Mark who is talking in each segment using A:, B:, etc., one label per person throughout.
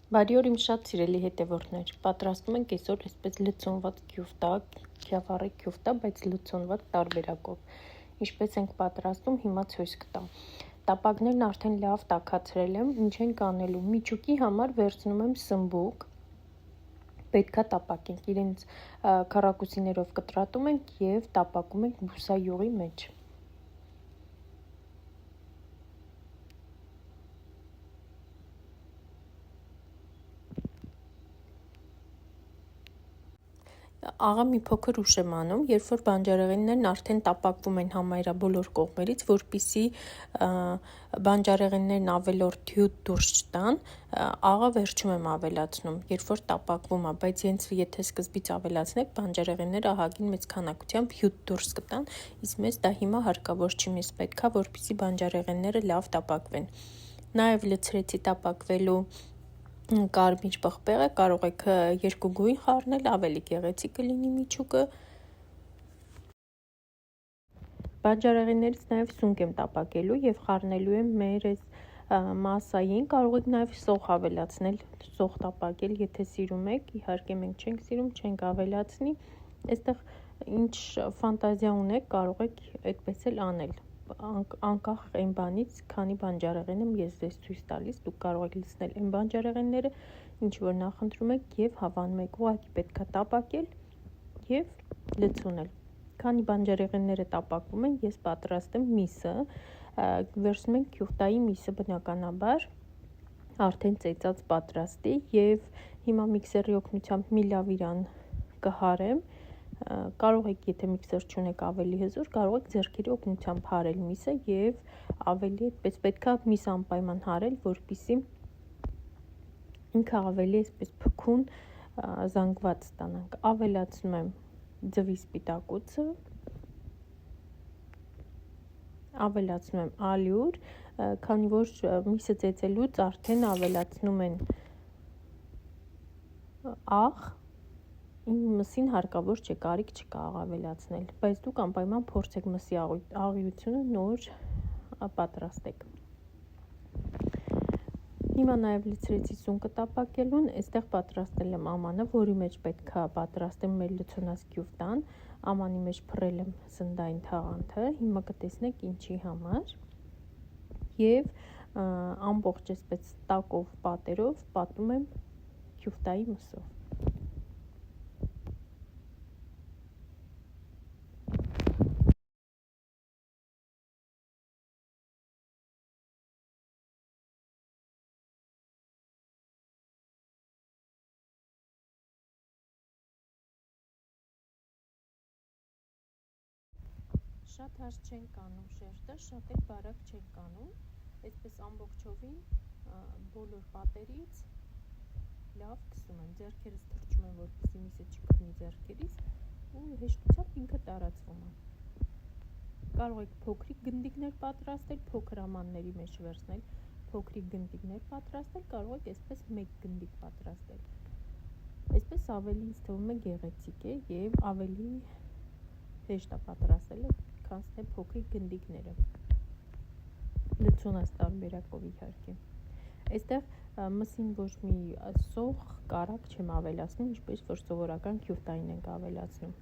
A: Բարի օր իմ շատ սիրելի հետևորդներ, պատրաստում ենք այսօր այսպես լցոնված քյուֆտա, քյավառի քյուֆտա, բայց լցոնված տարբերակով։ Ինչպես ենք պատրաստում, հիմա ցույց կտամ։ Տապակներն արդեն լավ տաքացրել եմ, ինչ ենք անելու։ Միջուկի համար վերցնում եմ սմբուկ, պետքա տապակենք, իրենց քառակուսիներով կտրատում ենք եւ տապակում ենք բուսայուղի մեջ։ Աղա մի փոքր ուշ եմ անում, երբ որ բանջարեղեններն արդեն տապակվում են համարյա բոլոր կողմերից, որպեսզի բանջարեղեններն ավելորդ հյութ դուրս չտան, աղա վերջում եմ ավելացնում, երբ որ տապակվում է, բայց եթե սկզբից ավելացնեք, բանջարեղենները ահագին մեծ քանակությամբ հյութ դուրս կտան, իսկ մեզ դա հիմա հարկավոր չի, մեզ պետքա, որպեսզի բանջարեղենները լավ տապակվեն։ Նաև լցրեցի տապակվելու կարմիր պղպեղը, կարող եք երկու գույն խառնել, ավելի գեղեցիկ կլինի միջուկը։ Բանջարեղեններից նաև սունկ եմ տապակելու եւ խառնելու եմ մեր այս մասային, կարող եք նաև սոխ ավելացնել, սոխ տապակել, եթե սիրում եք, իհարկե մենք չենք սիրում, չենք ավելացնի, այստեղ ինչ ֆանտազիա ունեք, կարող եք այդպես էլ անել, անկախ այն բանից, քանի բանջարեղեն եմ ես ձեզ ցույց տալիս, դուք կարող եք լցնել այն բանջարեղենները, ինչ որ նախընտրում եք եւ հավանում եք, ուղղակի պետքա տապակել եւ լցունել։ Քանի բանջարեղենները տապակվում են, ես պատրաստեմ միսը, վերցնում ենք քյուֆտայի միսը բնականաբար արդեն ծեծած պատրաստի եւ հիմա միքսերի օգնությամբ մի լավ իրան կհարեմ, կարող եք, եթե միքսեր չունեք ավելի հզոր, կարող եք ձեռքերի օգնությամբ հարել միսը եւ ավելի այդպես պետքա միս անպայման հարել, որպեսզի ինքը ավելի այսպես փքուն զանգված ստանանք։ Ավելացնում եմ ձվի սպիտակուցը, ավելացնում եմ ալյուր, քանի որ միսը ծեծելուց արդեն ավելացնում են աղ, իմ մսին հարկավոր չէ, կարիք չկա աղ ավելացնել, բայց դուք անպայման փորձեք մսի աղյությունը նոր պատրաստեք։ Հիմա նաև լցրեցի սունկը տապակելուն, այստեղ պատրաստել եմ ամանը, որի մեջ պետքա պատրաստեմ մեր լցոնած քյուֆտան, ամանի մեջ փռել եմ սնդային թաղանթը, հիմա կտեսնեք ինչի համար, եւ ամբողջ այսպես տակով պատերով պատում եմ քյուֆտայի մսով։ Շատ հարց չենք անում շերտը, շատ էլ բարակ չենք անում, այսպես ամբողջովին բոլոր պատերից լավ քսում եմ, ձեռքերս թրջում եմ, որպեսզի միսը չքնի ձեռքերից ու հեշտությամբ ինքը տարածվում է։ Կարող եք փոքրիկ գնդիկներ պատրաստել, փոքր ամանների մեջ վերցնել, փոքրիկ գնդիկներ պատրաստել, կարող եք այսպես մեկ գնդիկ պատրաստել։ Այսպես ավելի ինձ թվում է գեղեցիկ է եւ ավելի հեշտ է պատրաստելը, քան թե փոքրիկ գնդիկները։ Լցոնած տարբերակով իհարկե։ Այստեղ մսին ոչ մի սոխ, կարագ չեմ ավելացնում, ինչպես որ սովորական քյուֆտային ենք ավելացնում։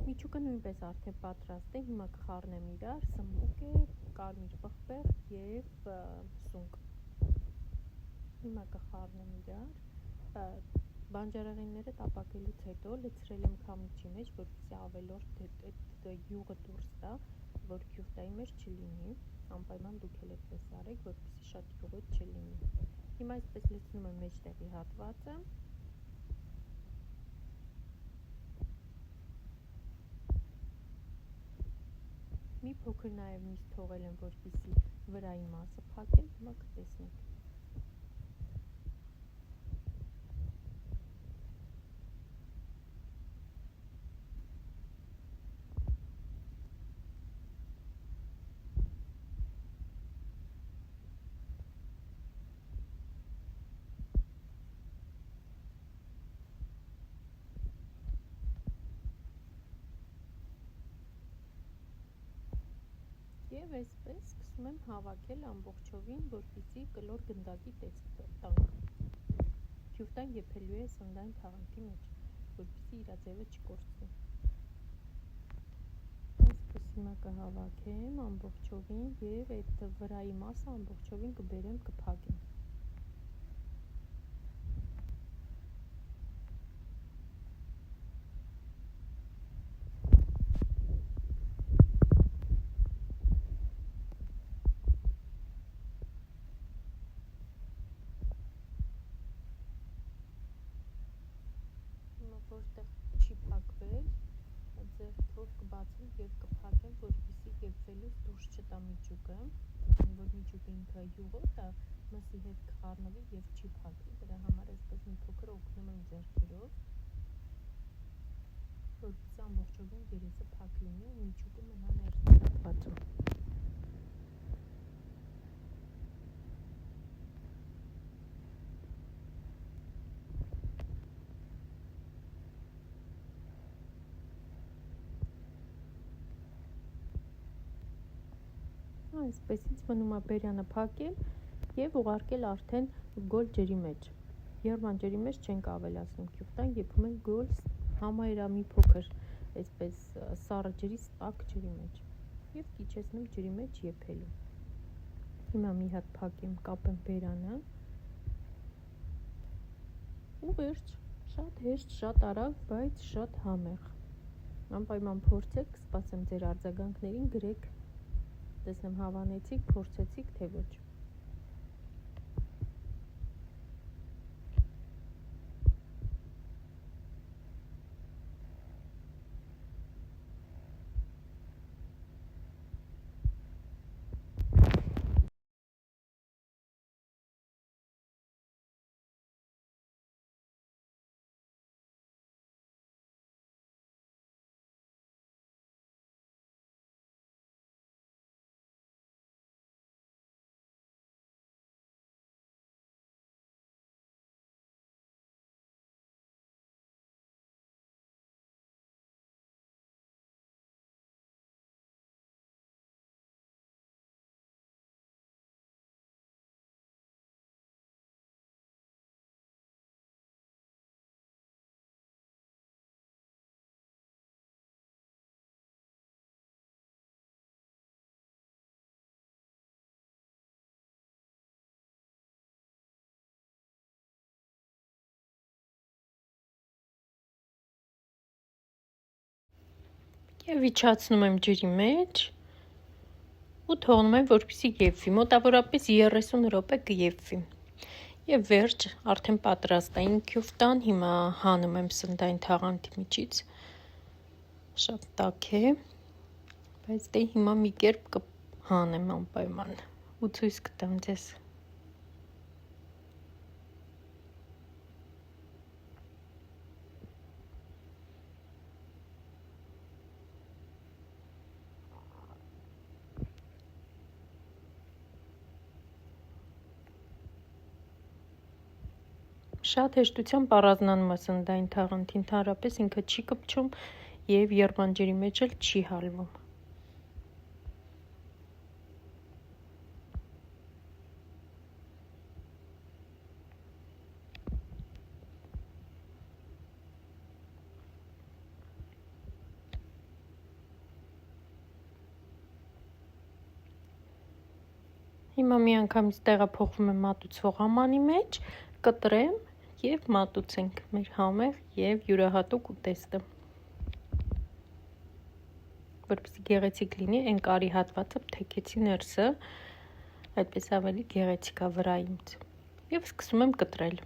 A: Միջուկը նույնպես արդեն պատրաստ է, հիմա կխառնեմ իրար, սմբուկ է, կարմիր պղպեղ եւ սունկ։ Հիմա կխառնեմ իրար, բանջարեղենները տապակելուց հետո լցրել եմ քամիչի մեջ, որպեսզի ավելորդ յուղը դուրս տա, որ քյուֆտայի մեջ չլինի։ անպայման դուք էլ այդպես արեք, որպեսզի շատ յուղոտ չլինի։ Հիմա այսպես լցնում եմ մեջտեղի հատվածը։ Մի փոքր նաև նիստ թողել եմ, որպեսզի վրայի մասը փակեմ, հիմա կտեսնեք։ Եվ այսպես սկսում եմ հավաքել ամբողջովին, որպեսզի կլոր գնդակի տեսք տանք։ Քյուֆտան եփելու է սննդային թաղանթի մեջ, որպեսզի իր ձևը չկորցնի։ Այսպես հիմա կհավաքեմ ամբողջովին եւ այդ վրայի մասը ամբողջովին կբերեմ, կփակեմ։ Որտեղ չի փակվել, ձեռքով կբացեմ եւ կփակեմ, որպեսզի եփվելուց դուրս չտա միջուկը, որ միջուկը ինքը յուղոտ է, մսի հետ կխառնվի եւ չի փակվի։ Դրա համար այսպես մի փոքր օգնում եմ ձեռքերով, որպեսզի ամբողջովին երեսը փակ լինի ու միջուկը մնա ներսում հատվածում։ Այսպես ինձ մնում է բերյանը փակել եւ ուղարկել արդեն գոլ ջրի մեջ։ Երբան ջրի մեջ չենք ավելացնում քյուֆտան, եփում ենք գոլ համայրամի փոքր, այսպես սառը ջրից տաք ջրի մեջ եւ կիչեցնում ջրի մեջ եփելու։ Հիմա մի հատ փակեմ, կապեմ բերանը ու վերջ։ Շատ հեշտ, շատ արագ, բայց շատ համեղ։ Անպայման փորձեք, սպասեմ ձեր արձագանքներին, գրեք, տեսնեմ հավանեցիք, փորձեցիք, թե ոչ։ Եվ իջացնում եմ ջրի մեջ ու թողնում եմ, որպեսզի եփվի, մոտավորապես 30 րոպե կեփվի։ Եվ վերջ, արդեն պատրաստ է իմ քյուֆտան, հիմա հանում եմ սննդային թաղանթի միջից, շատ տաք է, բայց դե հիմա մի կերպ կհանեմ անպայման ու ցույց կտամ ձեզ։ Շատ հեշտությամբ առանձնանում է սննդային թաղանթին, ընդհանրապես ինքը չի կպչում եւ երբան ջրի մեջ էլ չի հալվում։ Հիմա մի անգամից տեղափոխվում եմ մատուցվող ամանի մեջ, կտրեմ եւ մատուցենք մեր համեղ եւ յուրահատուկ ուտեստը։ որպեսզի գեղեցիկ լինի, այն կարի հատվածը թեքեցի ներսը, այդպես ավելի գեղեցիկ է վրայից։ Եվ սկսում եմ կտրել։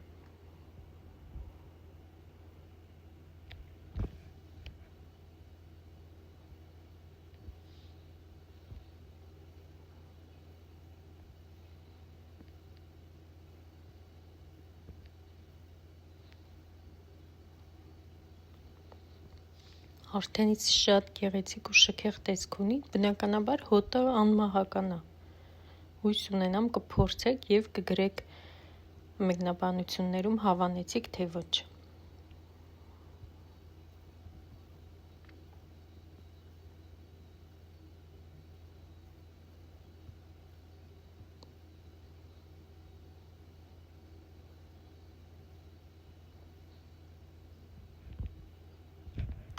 A: Արդենից շատ գեղեցիկ ու շքեղ տեսք ունի, բնականաբար հոտը անմահական է։ Հույս ունենամ կփորձեք եւ կգրեք մեկնաբանություններում հավանեցիք թե ոչ։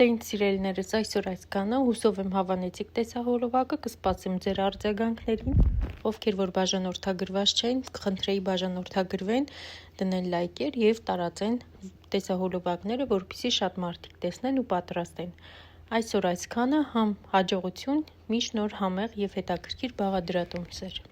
A: Տեն սիրելիներս, այսօր այսքանը, հուսով եմ հավանեցիք տեսահոլովակը, կսպասեմ ձեր արձագանքներին, ովքեր որ բաժանորդագրված չեն, կխնդրեի բաժանորդագրվեն, դնեն լայքեր եւ տարածեն տեսահոլովակները, որպեսզի շատ մարդիկ տեսնեն ու պատրաստեն։ Այսօր այսքանը, հաջողություն, միշտ նոր համեղ եւ հետաքրքիր բաղադրատոմսեր։